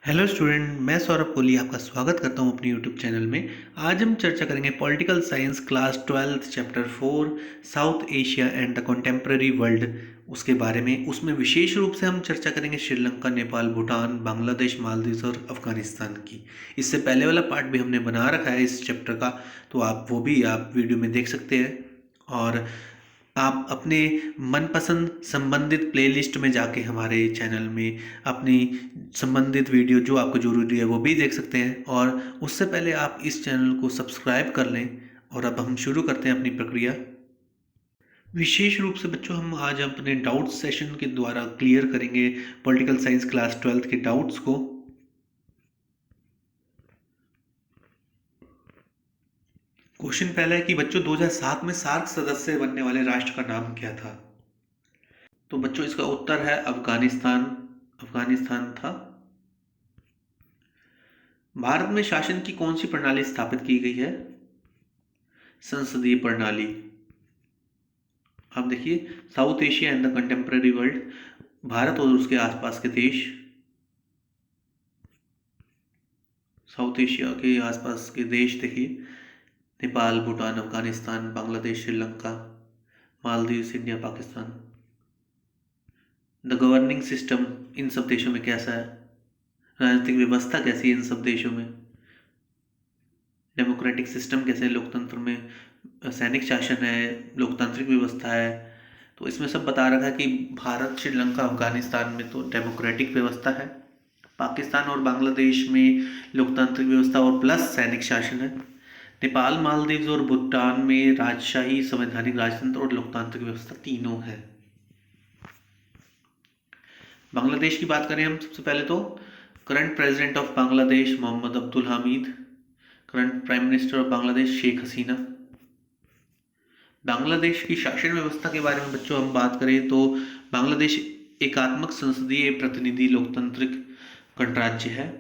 Hello student, मैं सौरभ कोहली आपका स्वागत करता हूं अपने यूट्यूब चैनल में। आज हम चर्चा करेंगे political science class 12 chapter 4 south Asia and the contemporary world उसके बारे में। उसमें विशेष रूप से हम चर्चा करेंगे श्रीलंका, नेपाल, भूटान, बांग्लादेश, मालदीव और अफगानिस्तान की। इससे पहले वाला पार्ट भी हमने बना रखा है इस चैप्टर का, तो वो भी आप वीडियो में देख सकते हैं। और आप अपने मनपसंद संबंधित प्लेलिस्ट में जाके हमारे चैनल में अपनी संबंधित वीडियो जो आपको ज़रूरी है वो भी देख सकते हैं। और उससे पहले आप इस चैनल को सब्सक्राइब कर लें। और अब हम शुरू करते हैं अपनी प्रक्रिया। विशेष रूप से बच्चों, हम आज अपने डाउट सेशन के द्वारा क्लियर करेंगे पॉलिटिकल साइंस क्लास 12 के डाउट्स को। क्वेश्चन पहला है कि बच्चों 2007 में सार्क सदस्य बनने वाले राष्ट्र का नाम क्या था? तो बच्चों इसका उत्तर है अफगानिस्तान। अफगानिस्तान था। भारत में शासन की कौन सी प्रणाली स्थापित की गई है? संसदीय प्रणाली। अब देखिए, south Asia and the contemporary world, Bharat और उसके आसपास के देश। साउथ एशिया के आसपास के देश देखिए, Nepal, Bhutan, Afghanistan, Bangladesh, Sri Lanka, Maldives, India, Pakistan. The governing system in सब देशों में कैसा है? राजनीतिक व्यवस्था कैसी है इन सब देशों में? डेमोक्रेटिक सिस्टम कैसे है? लोकतंत्र में सैनिक शासन है, लोकतांत्रिक व्यवस्था है। तो इसमें सब बता रखा है कि भारत, श्रीलंका, अफगानिस्तान में तो डेमोक्रेटिक व्यवस्था है। पाकिस्तान और बांग्लादेश में लोकतांत्रिक व्यवस्था और प्लस सैनिक शासन है। नेपाल, मालदीव और भूटान में राजशाही, संवैधानिक राजतंत्र और लोकतांत्रिक व्यवस्था तीनों है। बांग्लादेश की बात करें हम सबसे पहले तो current president of Bangladesh Mohammad Abdul Hamid, current prime minister of Bangladesh Sheikh Hasina. Bangladesh की शासन व्यवस्था के बारे में बच्चों हम बात करें तो बांग्लादेश एकात्मक संसदीय प्रतिनिधि लोकतांत्रिक गणराज्य है।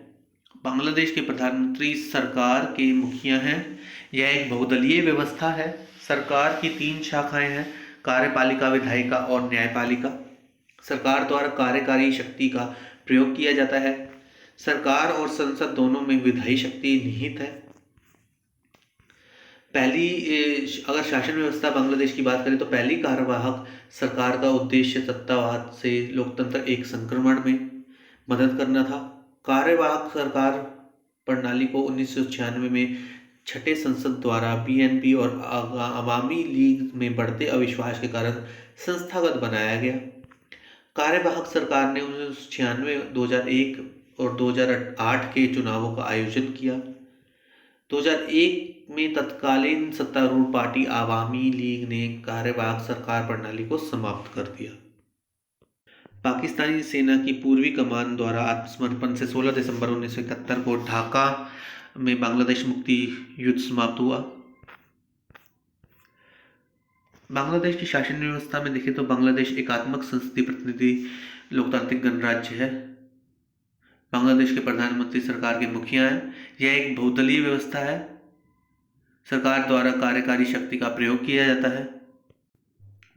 बांग्लादेश के प्रधानमंत्री सरकार के मुखिया हैं। यह एक बहुदलीय व्यवस्था है। सरकार की 3 शाखाएं हैं, कार्यपालिका, विधायिका और न्यायपालिका। सरकार द्वारा कार्यकारी शक्ति का प्रयोग किया जाता है। सरकार और संसद दोनों में विधायी शक्ति निहित है। अगर शासन व्यवस्था बांग्लादेश की बात करें तो पहली कार्यवाहक सरकार का उद्देश्य सत्तावाद से लोकतंत्र एक संक्रमण में मदद करना था। कार्यवाहक सरकार प्रणाली को 1996 में छठे संसद द्वारा बीएनपी और अवामी लीग में बढ़ते अविश्वास के कारण संस्थागत बनाया गया। कार्यवाहक सरकार ने 1996, 2001 और 2008 के चुनावों का आयोजन किया। 2001 में तत्कालीन सत्तारूढ़ पार्टी आवामी लीग ने कार्यवाहक सरकार प्रणाली को समाप्त कर दिया। पाकिस्तानी सेना की पूर्वी कमान द्वारा आत्मसमर्पण से 16 दिसंबर 1971 को ढाका में बांग्लादेश मुक्ति युद्ध समाप्त हुआ। बांग्लादेश की शासन व्यवस्था में देखें तो बांग्लादेश एकात्मक संसदीय प्रतिनिधि लोकतांत्रिक गणराज्य है। बांग्लादेश के प्रधानमंत्री सरकार के मुखिया हैं। यह एक बहुदलीय व्यवस्था है। सरकार द्वारा कार्यकारी शक्ति का प्रयोग किया जाता है।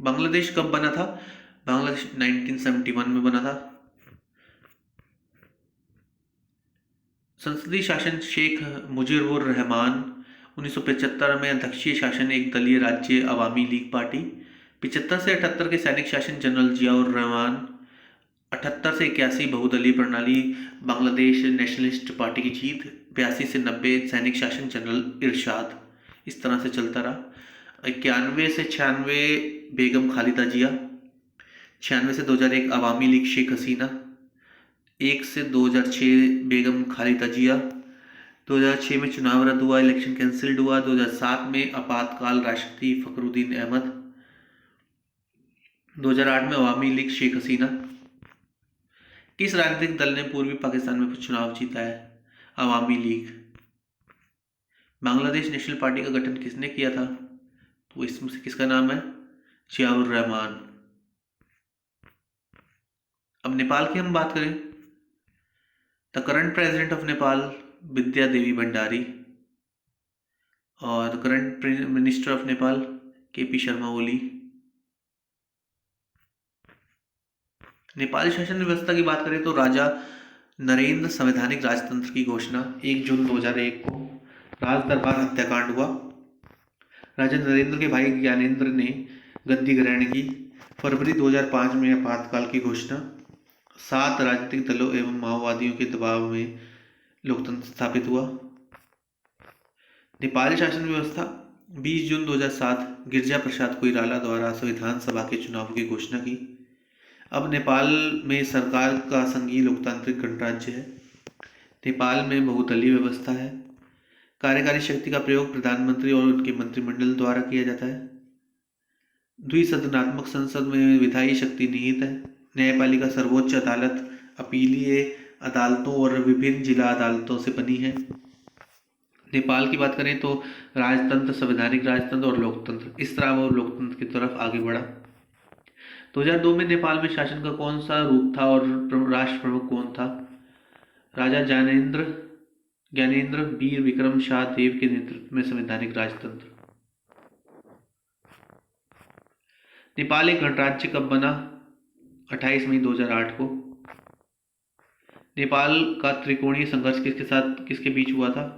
बांग्लादेश कब बना था? बांग्लादेश 1971 में बना था। संसदीय शासन शेख मुजीबुर रहमान। 1975 में अध्यक्षीय शासन एक दलीय राज्य अवामी लीग पार्टी। 75 से 78 के सैनिक शासन जनरल जियाउर रहमान। 78 से 81 बहुदलीय प्रणाली बांग्लादेश नेशनलिस्ट पार्टी की जीत। 82 से 90 सैनिक शासन जनरल इरशाद। इस तरह से चलता रहा। 91 से 96 बेगम खालिदा जिया। 96 से 2001 अवामी लीग शेख हसीना। 1 से 2006 बेगम खालिदा जिया। 2006 में चुनाव रद्द हुआ, इलेक्शन कैंसिल्ड हुआ। 2007 में आपातकाल राष्ट्रपति फखरुद्दीन अहमद। 2008 में अवामी लीग शेख हसीना। किस राजनीतिक दल ने पूर्वी पाकिस्तान में चुनाव जीता है? अवामी लीग। बांग्लादेश नेशनल पार्टी का गठन किसने किया था? तो इसमें से किसका नाम है? जियाउर रहमान। अब नेपाल की हम बात करें, the current president of Nepal Bidya Devi Bhandari और the current minister of Nepal KP Sharma Oli. Nepali शासन व्यवस्था की बात करें तो राजा नरेंद्र संवैधानिक राजतंत्र की घोषणा 1 जून 2001 को। राज दरबार हत्याकांड हुआ। राजा नरेंद्र के भाई ज्ञानेंद्र ने गद्दी ग्रहण की। फरवरी 2005 में आपातकाल की घोषणा। 7 राजनीतिक दलों एवं माओवादियों के दबाव में लोकतंत्र स्थापित हुआ। नेपाली शासन व्यवस्था। 20 जून 2007 गिरिजा प्रसाद कोइराला द्वारा संविधान सभा के चुनाव की घोषणा की। अब नेपाल में सरकार का संघीय लोकतांत्रिक गणराज्य है। नेपाल में बहुदलीय व्यवस्था है। कार्यकारी शक्ति का प्रयोग प्रधानमंत्री और उनके मंत्रिमंडल द्वारा किया जाता है। द्विसदनात्मक संसद में विधायी शक्ति निहित है। न्यायपालिका सर्वोच्च अदालत, अपीलीय अदालतों और विभिन्न जिला अदालतों से बनी है। नेपाल की बात करें तो राजतंत्र, संवैधानिक राजतंत्र और लोकतंत्र, इस तरह वो लोकतंत्र की तरफ आगे बढ़ा। 2002 में नेपाल में शासन का कौन सा रूप था और राष्ट्र प्रमुख कौन था? राजा ज्ञानेंद्र वीर विक्रम शाह देव के नेतृत्व में संवैधानिक राजतंत्र। नेपाल एक गणराज्य कब बना? 28 मई 2008 को। नेपाल का त्रिकोणीय संघर्ष किसके बीच हुआ था?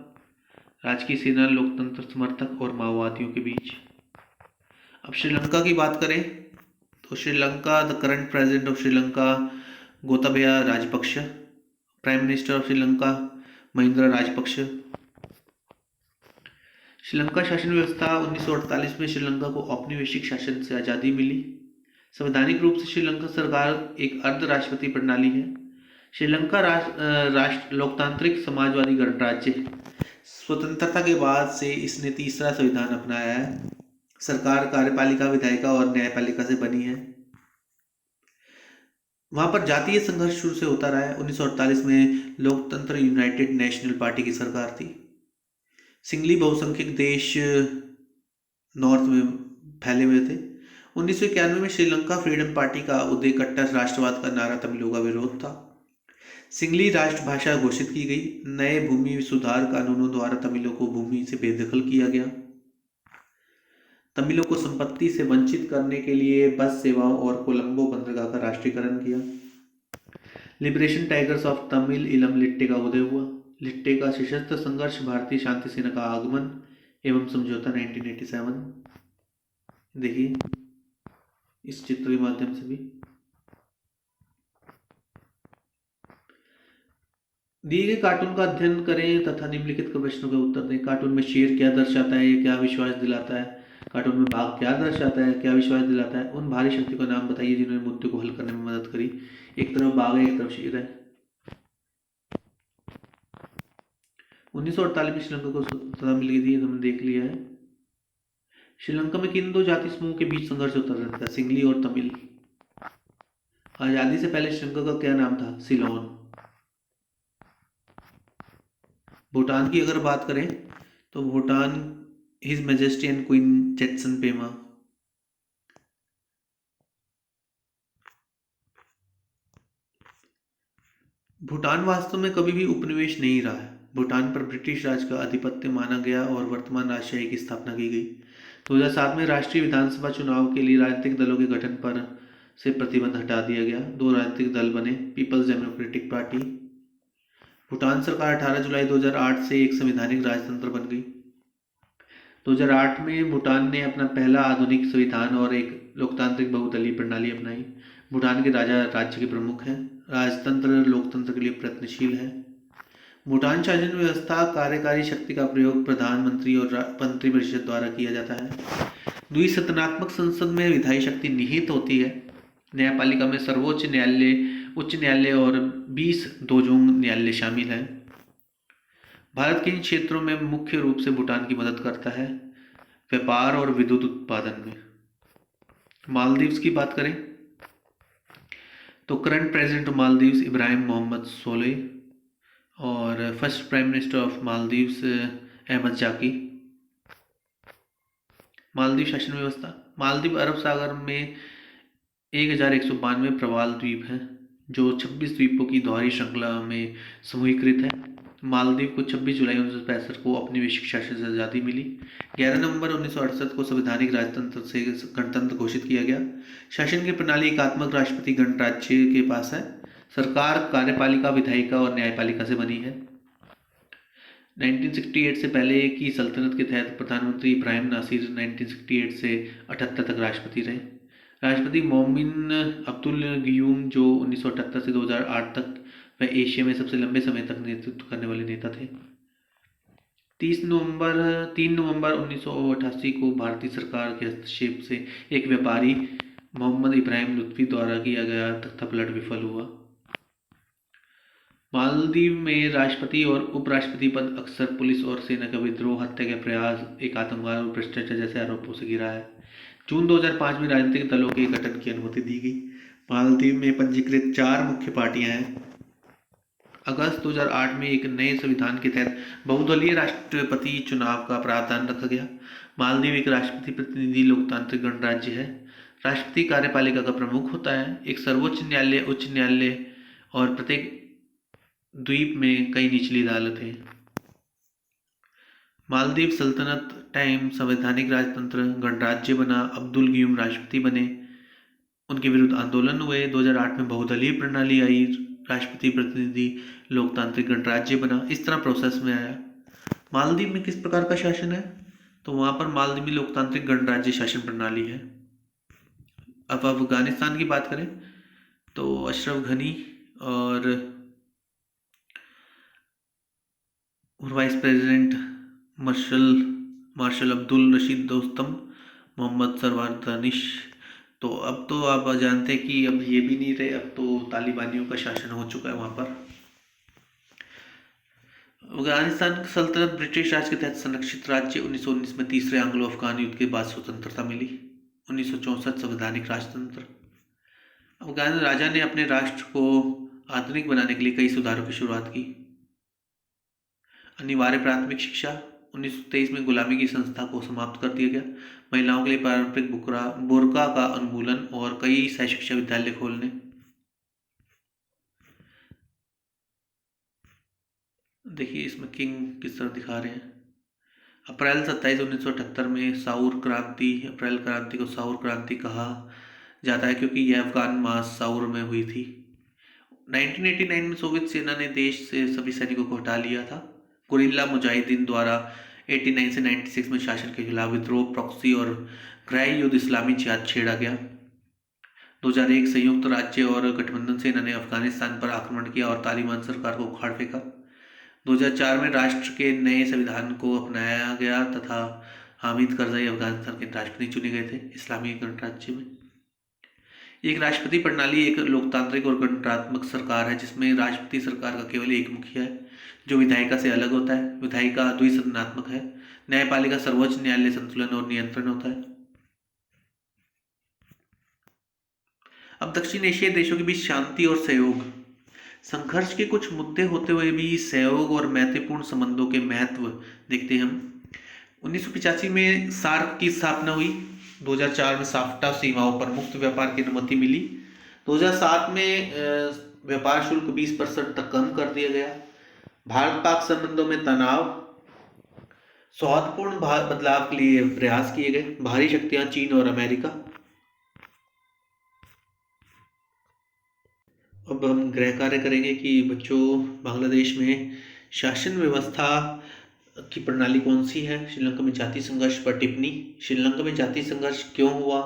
राजकीय सेना, लोकतंत्र समर्थक और माओवादियों के बीच। अब श्रीलंका की बात करें तो Sri Lanka, the current president of Sri Lanka Gotabaya Rajapaksa, prime minister of Sri Lanka Mahindra Rajapaksa. Sri Lanka शासन व्यवस्था। 1948 में श्रीलंका को औपनिवेशिक शासन से आज़ादी मिली। संवैधानिक रूप से श्रीलंका सरकार एक अर्ध राष्ट्रपति प्रणाली है। श्रीलंका राष्ट्र लोकतांत्रिक समाजवादी गणराज्य है। स्वतंत्रता के बाद से इसने तीसरा संविधान अपनाया है। सरकार कार्यपालिका, विधायिका और न्यायपालिका से बनी है। वहां पर जातीय संघर्ष शुरू से होता रहा है। 1948 में लोकतंत्र यूनाइटेड नेशनल पार्टी की सरकार थी। सिंगली बहुसंख्यक देश नॉर्थ में फैले हुए थे। 1991 में श्रीलंका फ्रीडम पार्टी का उदय, कट्टर राष्ट्रवाद का नारा, तमिलों का विरोध था। सिंगली राष्ट्रभाषा घोषित की गई। नए भूमि सुधार कानूनों द्वारा तमिलों को भूमि से बेदखल किया गया। तमिलों को संपत्ति से वंचित करने के लिए बस सेवाओं और कोलंबो बंदरगाह का राष्ट्रीयकरण किया। लिबरेशन टाइगर्स ऑफ तमिल इलम लिट्टे का उदय हुआ। लिट्टे का सशस्त्र संघर्ष, भारतीय शांति सेना का आगमन एवं समझौता 1987। देखिए इस चित्र के माध्यम से भी। दिए गए कार्टून का अध्ययन करें तथा निम्नलिखित प्रश्नों के उत्तर दें। कार्टून में शेर क्या दर्शाता है, क्या विश्वास दिलाता है? कार्टून में बाघ क्या दर्शाता है, क्या विश्वास दिलाता है? उन भारी शक्ति का नाम बताइए जिन्होंने मुद्दे को हल करने में मदद करी। एक तरफ बाघ है, एक तरफ शेर है। 1948 में श्रीलंका को स्वतंत्रता मिल गई थी, हमने देख लिया है। श्रीलंका में किन 2 जाति समूह के बीच संघर्ष होता रहता है? सिंगली और तमिल। आजादी से पहले श्रीलंका का क्या नाम था? सिलोन। भूटान की अगर बात करें तो Bhutan his majesty and queen Jetsun Pema. Bhutan वास्तव में कभी भी उपनिवेश नहीं रहा है। भूटान पर ब्रिटिश राज का आधिपत्य माना गया और वर्तमान राजशाही की स्थापना की गई। 2007 में राष्ट्रीय विधानसभा चुनाव के लिए राजनीतिक दलों के गठन पर से प्रतिबंध हटा दिया गया। 2 राजनीतिक दल बने, पीपल्स डेमोक्रेटिक पार्टी। भूटान सरकार 18 जुलाई 2008 से एक संवैधानिक राजतंत्र बन गई। 2008 में भूटान ने अपना पहला आधुनिक संविधान और एक लोकतांत्रिक बहुदलीय प्रणाली अपनाई। भूटान के राजा राज्य के प्रमुख हैं। राजतंत्र लोकतंत्र के लिए प्रयत्नशील है। भूटान शासन व्यवस्था। कार्यकारी शक्ति का प्रयोग प्रधानमंत्री और मंत्रिपरिषद द्वारा किया जाता है। द्विसदनात्मक संसद में विधायी शक्ति निहित होती है। न्यायपालिका में सर्वोच्च न्यायालय, उच्च न्यायालय और 20 दोजोंग न्यायालय शामिल हैं। भारत किन क्षेत्रों में मुख्य रूप से भूटान की मदद करता है? व्यापार और विद्युत उत्पादन में। मालदीव्स की बात करें तो current president of Maldives Ibrahim Mohamed Solih और first prime minister of Maldives Ahmed Zaki. Maldives शासन व्यवस्था। मालदीव अरब सागर में 1192 प्रवाल द्वीप हैं जो 26 द्वीपों की दोहरी श्रृंखला में समूहीकृत है। मालदीव को 26 जुलाई 1965 को औपनिवेशिक शासन से आज़ादी मिली। 11 नवंबर 1968 को संवैधानिक राजतंत्र से गणतंत्र घोषित किया गया। शासन की प्रणाली एकात्मक राष्ट्रपति गणराज्य के पास है। सरकार कार्यपालिका, विधायिका और न्यायपालिका से बनी है। 1968 से पहले की सल्तनत के तहत प्रधानमंत्री इब्राहिम नासिर 1968 से 78 तक राष्ट्रपति रहे। राष्ट्रपति मोमिन अब्दुल गयूम जो 1978 से 2008 तक वह एशिया में सबसे लंबे समय तक नेतृत्व करने वाले नेता थे। 3 नवंबर 1988 को भारतीय सरकार के हस्तक्षेप से एक व्यापारी मोहम्मद इब्राहिम लुत्फी द्वारा किया गया तख्तापलट विफल हुआ। मालदीव में राष्ट्रपति और उपराष्ट्रपति पद अक्सर पुलिस और सेना का विद्रोह, हत्या के प्रयास, एक आतंकवाद और भ्रष्टाचार जैसे आरोपों से घिरा है। जून 2005 में राजनीतिक दलों के गठन की अनुमति दी गई। मालदीव में पंजीकृत 4 मुख्य पार्टियां हैं। अगस्त 2008 में एक नए संविधान के तहत बहुदलीय राष्ट्रपति चुनाव का प्रावधान रखा गया। मालदीव एक राष्ट्रपति प्रतिनिधि लोकतांत्रिक गणराज्य है। राष्ट्रपति कार्यपालिका का प्रमुख होता है। एक सर्वोच्च न्यायालय, उच्च न्यायालय और प्रत्येक द्वीप में कई निचली अदालतें। मालदीव सल्तनत टाइम संवैधानिक राजतंत्र गणराज्य बना। अब्दुल गयूम राष्ट्रपति बने, उनके विरुद्ध आंदोलन हुए। 2008 में बहुदलीय प्रणाली आई, राष्ट्रपति प्रतिनिधि लोकतांत्रिक गणराज्य बना। इस तरह प्रोसेस में आया। मालदीव में किस प्रकार का शासन है? तो वहां पर मालदीव में लोकतांत्रिक गणराज्य शासन प्रणाली है। अब अफगानिस्तान की बात करें तो अशरफ घनी और vice president marshal Abdul Rashid Dostum, Mohammad Sarwar Danish. तो अब तो आप जानते हैं कि अब ये भी नहीं रहे, अब तो तालिबानियों का शासन हो चुका है वहाँ पर। अफगानिस्तान सल्तनत ब्रिटिश राज के तहत संरक्षित राज्य। 1919 में तीसरे एंग्लो अफगान युद्ध के बाद स्वतंत्रता मिली। 1964 संवैधानिक राजतंत्र। अफगान राजा ने अपने राष्ट्र को आधुनिक बनाने के लिए कई सुधारों की शुरुआत की। अनिवार्य प्राथमिक शिक्षा। 1923 में गुलामी की संस्था को समाप्त कर दिया गया। महिलाओं के लिए पारंपरिक बुर्का का उन्मूलन और कई सहशिक्षा विद्यालय खोलने। देखिए इसमें किंग किस तरह दिखा रहे हैं। अप्रैल 27, 1978 में साउर क्रांति। अप्रैल क्रांति को साउर क्रांति कहा जाता है क्योंकि यह अफगान मास साउर में हुई थी। 1989 में सोवियत सेना ने देश से सभी सैनिकों को हटा लिया था। गुरिल्ला मुजाहिदीन द्वारा 89 से 96 में शासन के खिलाफ विद्रोह, प्रॉक्सी और गृह युद्ध, इस्लामी जिहाद छेड़ा गया। 2001 संयुक्त राज्य और गठबंधन सेना ने अफगानिस्तान पर आक्रमण किया और तालिबान सरकार को उखाड़ फेंका। 2004 में राष्ट्र के नए संविधान को अपनाया गया तथा हामिद करजई अफगानिस्तान के राष्ट्रपति चुने गए थे इस्लामी गणराज्य में। एक राष्ट्रपति प्रणाली एक लोकतांत्रिक और गणतंत्रात्मक सरकार है जिसमें राष्ट्रपति सरकार का केवल एक मुखिया है जो विधायिका से अलग होता है। विधायिका द्विसदनात्मक है। न्यायपालिका सर्वोच्च न्यायालय संतुलन और नियंत्रण होता है। अब दक्षिण एशियाई देशों के बीच शांति और सहयोग। संघर्ष के कुछ मुद्दे होते हुए भी सहयोग और मैत्रीपूर्ण संबंधों के महत्व देखते हैं हम। 1985 में सार्क की स्थापना हुई। 2004 में साफ्टा सीमाओं पर मुक्त व्यापार की अनुमति मिली। 2007 में व्यापार शुल्क 20% तक कम कर दिया गया। भारत पाक संबंधों में तनाव, सौहार्दपूर्ण बदलाव के लिए प्रयास किए गए। बाहरी शक्तियां चीन और अमेरिका। अब हम गृह कार्य करेंगे कि बच्चों बांग्लादेश में शासन व्यवस्था की प्रणाली कौन सी है। श्रीलंका में जातीय संघर्ष पर टिप्पणी। श्रीलंका में जातीय संघर्ष क्यों हुआ।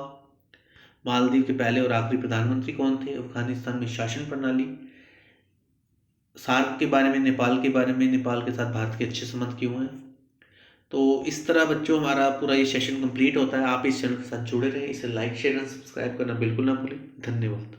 मालदीव के पहले और आखिरी प्रधानमंत्री कौन थे। अफगानिस्तान में शासन प्रणाली। सार्क के बारे में, नेपाल के बारे में, नेपाल के साथ भारत के अच्छे संबंध क्यों हैं। तो इस तरह बच्चों हमारा पूरा ये सेशन कंप्लीट होता है। आप इस चैनल के साथ जुड़े रहें। इसे लाइक, शेयर एंड सब्सक्राइब करना बिल्कुल ना भूलें। धन्यवाद।